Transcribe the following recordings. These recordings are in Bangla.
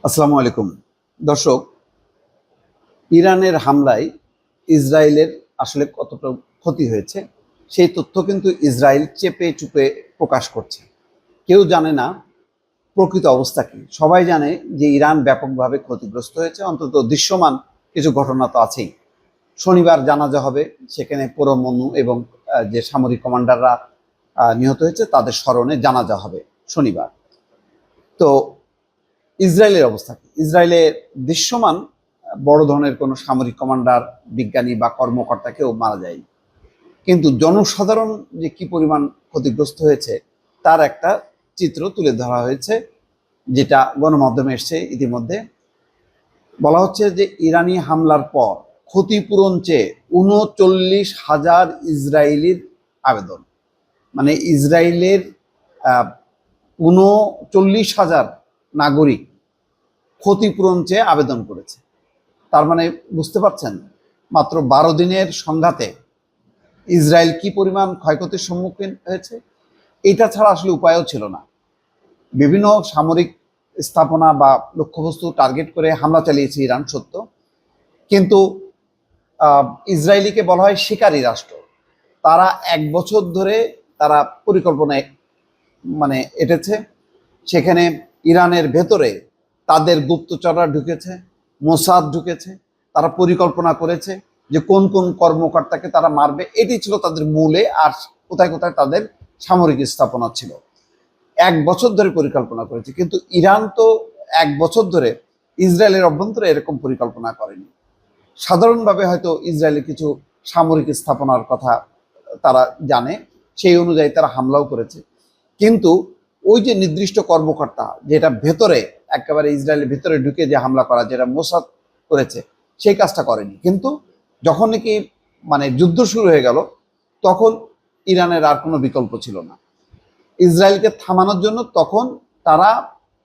আসসালামু আলাইকুম দর্শক। ইরানের হামলায় ইসরায়েলের আসলে কতটা ক্ষতি হয়েছে সেই তথ্য কিন্তু ইসরায়েল চেপে চুপে প্রকাশ করছে। কেউ জানে না প্রকৃত অবস্থা কি। সবাই জানে যে ইরান ব্যাপকভাবে ক্ষতিগ্রস্ত হয়েছে, অন্তত দৃশ্যমান কিছু ঘটনা তো আছেই। শনিবার জানাজা হবে, সেখানে পরমাণু এবং যে সামরিক কমান্ডাররা নিহত হয়েছে তাদের স্মরণে জানাজা হবে শনিবার। তো ইসরায়েলের অবস্থা কি? ইসরায়েলের দৃশ্যমান বড় ধরনের কোনো সামরিক কমান্ডার, বিজ্ঞানী বা কর্মকর্তা কেউ মারা যায়নি, কিন্তু জনসাধারণ যে কি পরিমাণ ক্ষতিগ্রস্ত হয়েছে তার একটা চিত্র তুলে ধরা হয়েছে, যেটা গণমাধ্যমে এসছে। ইতিমধ্যে বলা হচ্ছে যে ইরানি হামলার পর ক্ষতিপূরণ চেয়ে ৩৯,০০০ ইসরায়েলির আবেদন, মানে ইসরায়েলের ৩৯,০০০ নাগরিক ক্ষতিপূরণ চেয়ে আবেদন করেছে। তার মানে বুঝতে পারছেন, মাত্র ১২ দিনের সংঘাতে ইসরায়েল কি পরিমাণ ক্ষয়ক্ষতির সম্মুখীন হয়েছে। এটা ছাড়া আসলে উপায়ও ছিল না। বিভিন্ন সামরিক স্থাপনা বা লক্ষ্যবস্তু টার্গেট করে হামলা চালিয়েছে ইরান, সত্য, কিন্তু ইসরায়েলিকে বলা হয় শিকারী রাষ্ট্র। তারা ১ বছর ধরে তারা পরিকল্পনায় এটেছে। সেখানে ইরানের ভেতরে তাদের গুপ্তচররা ঢুকেছে, মোসাদ ঢুকেছে, তারা পরিকল্পনা করেছে যে কোন কোন কর্মকর্তাকে তারা মারবে। এটি ছিল তাদের মূলে। আর কোথায় কোথায় তাদের সামরিক স্থাপনা ছিল, ১ বছর ধরে পরিকল্পনা করেছে। কিন্তু ইরান তো ১ বছর ধরে ইসরায়েলের অভ্যন্তরে এরকম পরিকল্পনা করেনি। সাধারণভাবে হয়তো ইসরায়েলের কিছু সামরিক স্থাপনার কথা তারা জানে, সেই অনুযায়ী তারা হামলাও করেছে। কিন্তু ওই যে নির্দিষ্ট কর্মকর্তা, যেটা ভেতরে একেবারে ইসরায়েলের ভেতরে ঢুকে যে হামলা করা, যেটা মোসাদ করেছে, সেই কাজটা করেনি। কিন্তু যখন নাকি যুদ্ধ শুরু হয়ে গেল, তখন ইরানের আর কোনো বিকল্প ছিল না ইসরায়েলকে থামানোর জন্য। তখন তারা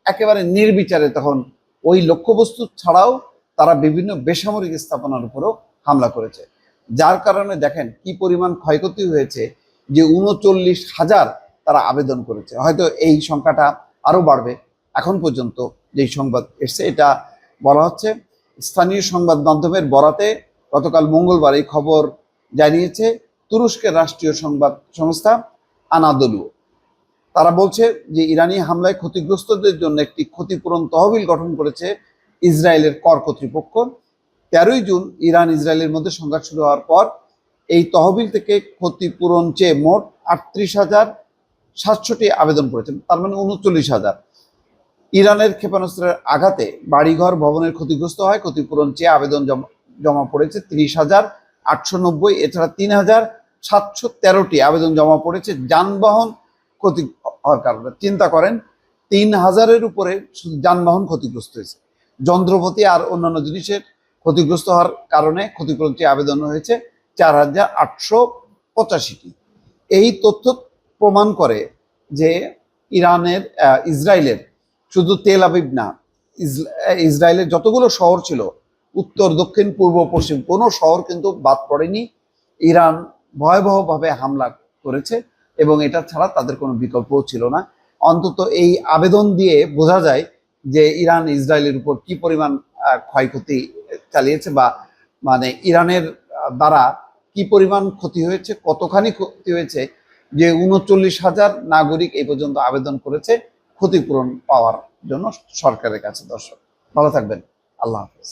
একেবারে নির্বিচারে তখন ওই লক্ষ্যবস্তু ছাড়াও তারা বিভিন্ন বেসামরিক স্থাপনার উপরও হামলা করেছে। যার কারণে দেখেন কি পরিমাণ ক্ষয়ক্ষতি হয়েছে, যে ৩৯,০০০ তারা আবেদন করেছে। হয়তো এই সংখ্যাটা আরও বাড়বে। এখন পর্যন্ত যেই সংবাদ এসছে, এটা বলা হচ্ছে স্থানীয় সংবাদ মাধ্যমের বরাতে গতকাল মঙ্গলবার এই খবর জানিয়েছে তুরস্কের রাষ্ট্রীয় সংবাদ সংস্থা আনাদলু। তারা বলছে যে ইরানি হামলায় ক্ষতিগ্রস্তদের জন্য একটি ক্ষতিপূরণ তহবিল গঠন করেছে ইসরায়েলের কর কর্তৃপক্ষ। ১৩ই জুন ইরান ইসরায়েলের মধ্যে সংঘাত শুরু হওয়ার পর এই তহবিল থেকে ক্ষতিপূরণ চেয়ে মোট ৩৮,৭০০টি আবেদন করেছেন, তার মানে ৩৯,০০০। ইরানের ক্ষেপণাস্ত্রের আঘাতে বাড়িঘর ভবনের ক্ষতিগ্রস্ত হয়। ক্ষতিপূরণ চেয়ে আবেদন জমা পড়েছে ৩০,৮৯০। এছাড়া ৩,৭১৩টি আবেদন জমা পড়েছে যানবাহন ক্ষতি হওয়ার কারণে। চিন্তা করেন, ৩,০০০-এর উপরে শুধু যানবাহন ক্ষতিগ্রস্ত হয়েছে। যন্ত্রপাতি আর অন্যান্য জিনিসের ক্ষতিগ্রস্ত হওয়ার কারণে ক্ষতিপূরণ চেয়ে আবেদন হয়েছে ৪,৮৮৫টি। এই তথ্য প্রমাণ করে যে ইসরায়েলের শুধু তেল আবিব না, ইসরায়েলের যতগুলো শহর ছিল, উত্তর, দক্ষিণ, পূর্ব, পশ্চিম, কোনো শহর কিন্তু বাদ পড়েনি। ইরান ভয়াবহভাবে হামলা করেছে এবং এটা ছাড়া তাদের কোনো বিকল্পও ছিল না। অন্তত এই আবেদন দিয়ে বোঝা যায় যে ইরান ইসরায়েলের উপর কি পরিমাণ ক্ষয়ক্ষতি চালিয়েছে, বা ইরানের দ্বারা কি পরিমাণ ক্ষতি হয়েছে, কতখানি ক্ষতি হয়েছে, যে ৩৯,০০০ নাগরিক এই পর্যন্ত আবেদন করেছে ক্ষতিপূরণ পাওয়ার জন্য সরকারের কাছে। দর্শক, ভালো থাকবেন। আল্লাহ হাফেজ।